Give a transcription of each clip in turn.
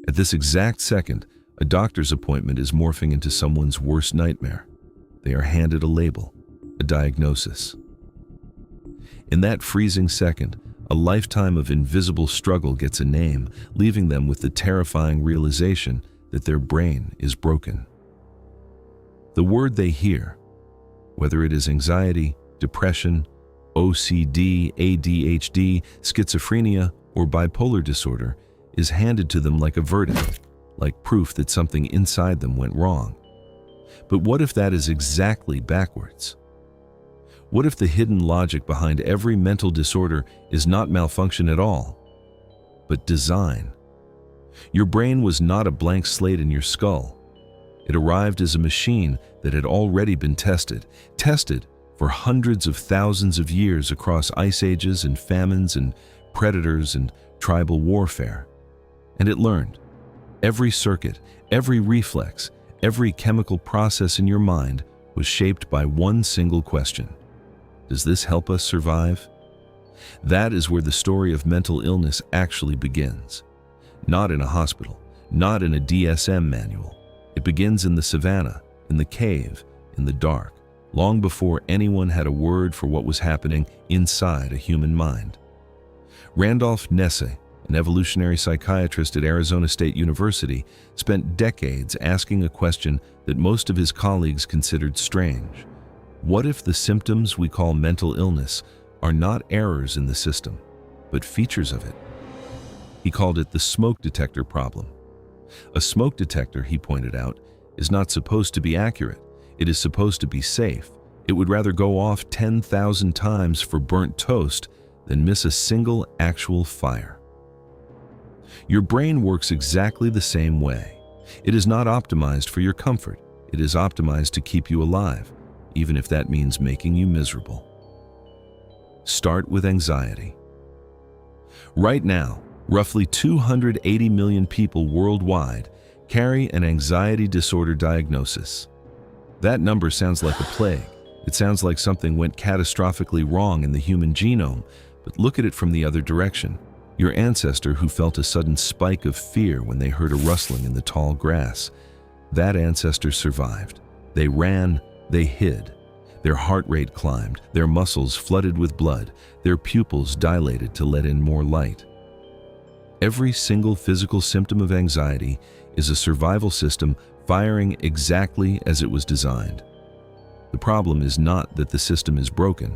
At this exact second, a doctor's appointment is morphing into someone's worst nightmare. They are handed a label, a diagnosis. In that freezing second, a lifetime of invisible struggle gets a name, leaving them with the terrifying realization that their brain is broken. The word they hear, whether it is anxiety, depression, OCD, ADHD, schizophrenia, or bipolar disorder, is handed to them like a verdict, like proof that something inside them went wrong. But what if that is exactly backwards? What if the hidden logic behind every mental disorder is not malfunction at all, but design? Your brain was not a blank slate in your skull. It arrived as a machine that had already been tested for hundreds of thousands of years across ice ages and famines and predators and tribal warfare. And it learned. Every circuit, every reflex, every chemical process in your mind was shaped by one single question. Does this help us survive? That is where the story of mental illness actually begins. Not in a hospital, not in a DSM manual. It begins in the savannah, in the cave, in the dark, long before anyone had a word for what was happening inside a human mind. Randolph Nesse, an evolutionary psychiatrist at Arizona State University, spent decades asking a question that most of his colleagues considered strange. What if the symptoms we call mental illness are not errors in the system, but features of it? He called it the smoke detector problem. A smoke detector, he pointed out, is not supposed to be accurate. It is supposed to be safe. It would rather go off 10,000 times for burnt toast than miss a single actual fire. Your brain works exactly the same way. It is not optimized for your comfort. It is optimized to keep you alive, even if that means making you miserable. Start with anxiety. Right now, roughly 280 million people worldwide carry an anxiety disorder diagnosis. That number sounds like a plague. It sounds like something went catastrophically wrong in the human genome, but look at it from the other direction. Your ancestor who felt a sudden spike of fear when they heard a rustling in the tall grass. That ancestor survived. They ran, they hid. Their heart rate climbed, their muscles flooded with blood, their pupils dilated to let in more light. Every single physical symptom of anxiety is a survival system firing exactly as it was designed. The problem is not that the system is broken.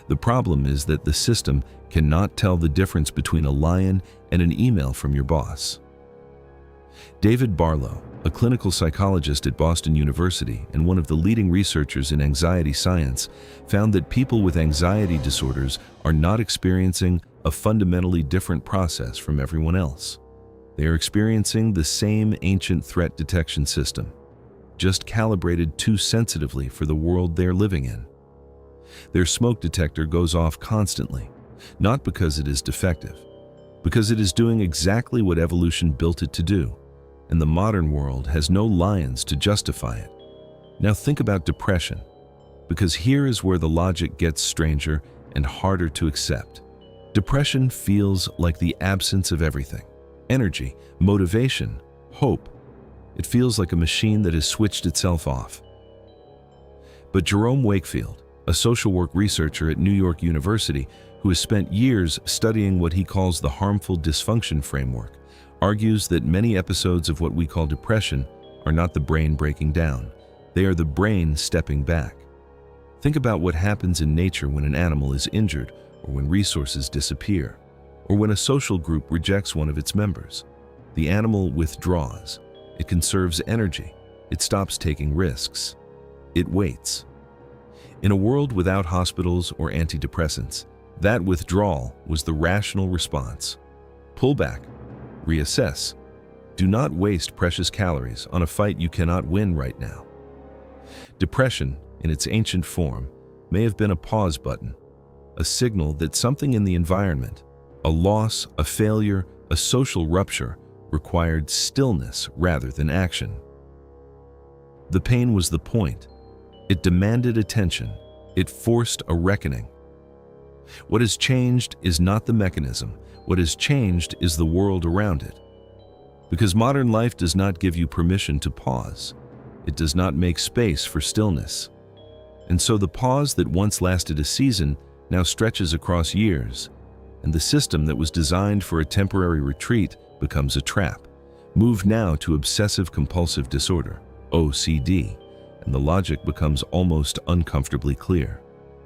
The problem is that the system cannot tell the difference between a lion and an email from your boss. David Barlow, a clinical psychologist at Boston University and one of the leading researchers in anxiety science, found that people with anxiety disorders are not experiencing a fundamentally different process from everyone else. They are experiencing the same ancient threat detection system, just calibrated too sensitively for the world they're living in. Their smoke detector goes off constantly, not because it is defective, because it is doing exactly what evolution built it to do, and the modern world has no lions to justify it. Now think about depression, because here is where the logic gets stranger and harder to accept. Depression feels like the absence of everything: energy, motivation, hope. It feels like a machine that has switched itself off. But Jerome Wakefield, a social work researcher at New York University who has spent years studying what he calls the harmful dysfunction framework, argues that many episodes of what we call depression are not the brain breaking down. They are the brain stepping back. Think about what happens in nature when an animal is injured, or when resources disappear, or when a social group rejects one of its members. The animal withdraws. It conserves energy. It stops taking risks. It waits. In a world without hospitals or antidepressants, that withdrawal was the rational response. Pull back. Reassess. Do not waste precious calories on a fight you cannot win right now. Depression, in its ancient form, may have been a pause button, a signal that something in the environment, a loss, a failure, a social rupture, required stillness rather than action. The pain was the point. It demanded attention. It forced a reckoning. What has changed is not the mechanism. What has changed is the world around it. Because modern life does not give you permission to pause. It does not make space for stillness. And so the pause that once lasted a season now stretches across years, and the system that was designed for a temporary retreat becomes a trap. Move now to obsessive-compulsive disorder, OCD, and the logic becomes almost uncomfortably clear.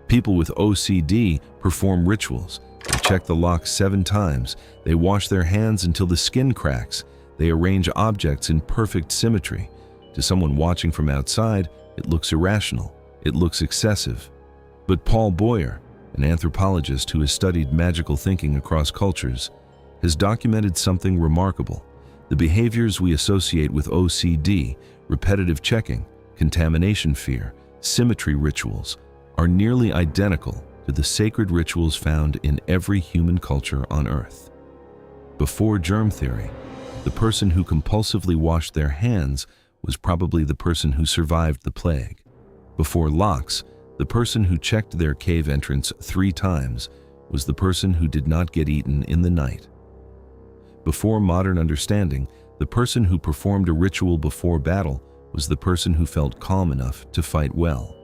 People with OCD perform rituals. They check the lock 7 times. They wash their hands until the skin cracks. They arrange objects in perfect symmetry. To someone watching from outside, it looks irrational. It looks excessive. But Paul Boyer, an anthropologist who has studied magical thinking across cultures, has documented something remarkable. The behaviors we associate with OCD, repetitive checking, contamination fear, symmetry rituals, are nearly identical to the sacred rituals found in every human culture on Earth. Before germ theory, the person who compulsively washed their hands was probably the person who survived the plague. Before locks, the person who checked their cave entrance 3 times was the person who did not get eaten in the night. Before modern understanding, the person who performed a ritual before battle was the person who felt calm enough to fight well.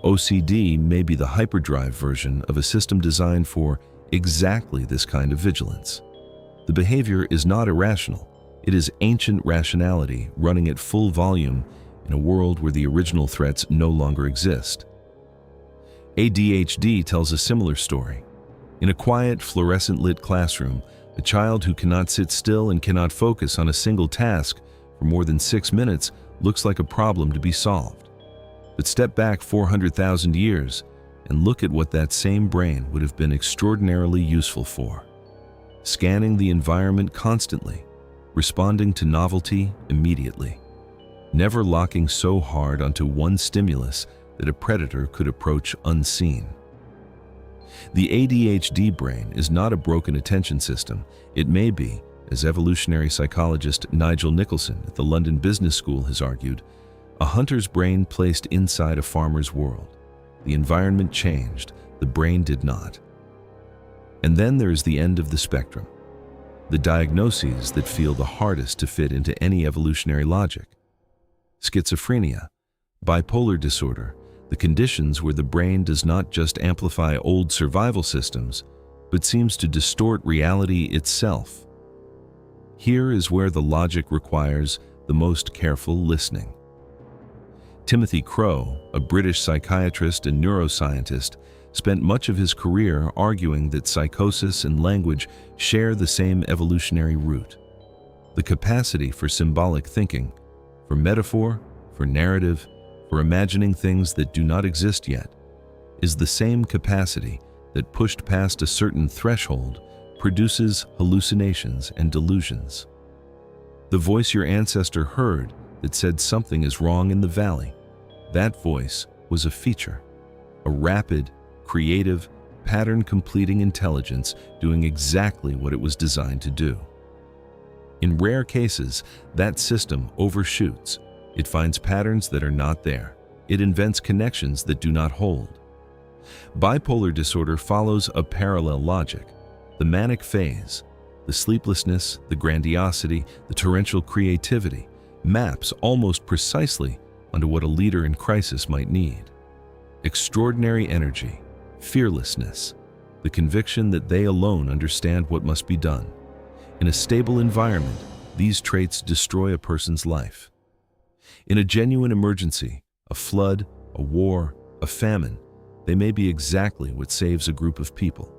OCD may be the hyperdrive version of a system designed for exactly this kind of vigilance. The behavior is not irrational. It is ancient rationality running at full volume in a world where the original threats no longer exist. ADHD tells a similar story. In a quiet, fluorescent-lit classroom, a child who cannot sit still and cannot focus on a single task for more than 6 minutes looks like a problem to be solved. But step back 400,000 years and look at what that same brain would have been extraordinarily useful for. Scanning the environment constantly, responding to novelty immediately, never locking so hard onto one stimulus that a predator could approach unseen. The ADHD brain is not a broken attention system. It may be, as evolutionary psychologist Nigel Nicholson at the London Business School has argued, a hunter's brain placed inside a farmer's world. The environment changed, the brain did not. And then there is the end of the spectrum, the diagnoses that feel the hardest to fit into any evolutionary logic. Schizophrenia, bipolar disorder, the conditions where the brain does not just amplify old survival systems, but seems to distort reality itself. Here is where the logic requires the most careful listening. Timothy Crow, a British psychiatrist and neuroscientist, spent much of his career arguing that psychosis and language share the same evolutionary root. The capacity for symbolic thinking, for metaphor, for narrative, for imagining things that do not exist yet, is the same capacity that, pushed past a certain threshold, produces hallucinations and delusions. The voice your ancestor heard that said something is wrong in the valley, that voice was a feature, a rapid, creative, pattern-completing intelligence doing exactly what it was designed to do. In rare cases, that system overshoots. It finds patterns that are not there. It invents connections that do not hold. Bipolar disorder follows a parallel logic. The manic phase, the sleeplessness, the grandiosity, the torrential creativity, maps almost precisely onto what a leader in crisis might need. Extraordinary energy, fearlessness, the conviction that they alone understand what must be done. In a stable environment, these traits destroy a person's life. In a genuine emergency, a flood, a war, a famine, they may be exactly what saves a group of people.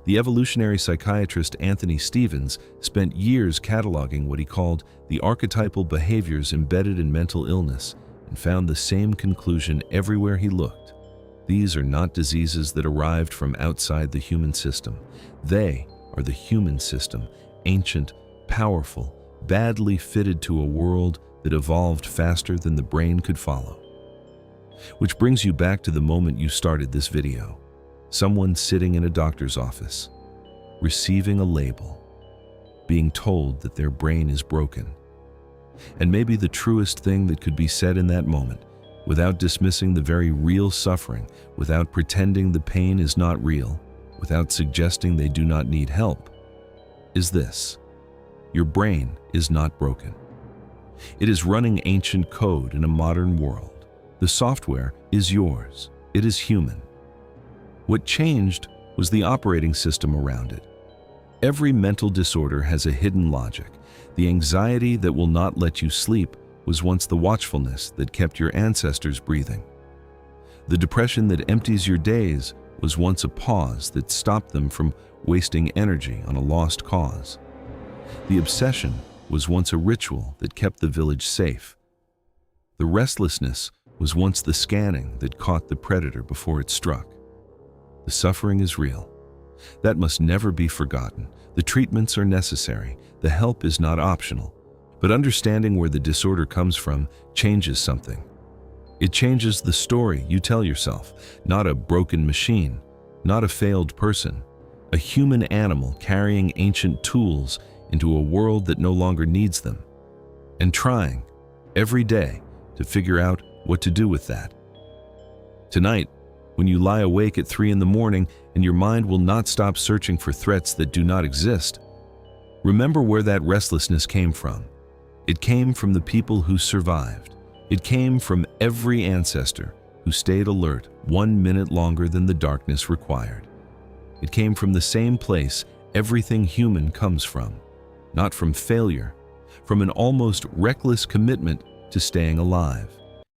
The evolutionary psychiatrist Anthony Stevens spent years cataloging what he called the archetypal behaviors embedded in mental illness and found the same conclusion everywhere he looked. These are not diseases that arrived from outside the human system. They are the human system, ancient, powerful, badly fitted to a world that evolved faster than the brain could follow. Which brings you back to the moment you started this video. Someone sitting in a doctor's office, receiving a label, being told that their brain is broken. And maybe the truest thing that could be said in that moment, without dismissing the very real suffering, without pretending the pain is not real, without suggesting they do not need help, is this: your brain is not broken. It is running ancient code in a modern world. The software is yours. It is human. What changed was the operating system around it. Every mental disorder has a hidden logic. The anxiety that will not let you sleep was once the watchfulness that kept your ancestors breathing. The depression that empties your days was once a pause that stopped them from wasting energy on a lost cause. The obsession was once a ritual that kept the village safe. The restlessness was once the scanning that caught the predator before it struck. The suffering is real. That must never be forgotten. The treatments are necessary. The help is not optional. But understanding where the disorder comes from changes something. It changes the story you tell yourself, not a broken machine, not a failed person, a human animal carrying ancient tools into a world that no longer needs them, and trying, every day, to figure out what to do with that. Tonight, when you lie awake at 3 a.m. and your mind will not stop searching for threats that do not exist, remember where that restlessness came from. It came from the people who survived. It came from every ancestor who stayed alert 1 minute longer than the darkness required. It came from the same place everything human comes from, not from failure, from an almost reckless commitment to staying alive.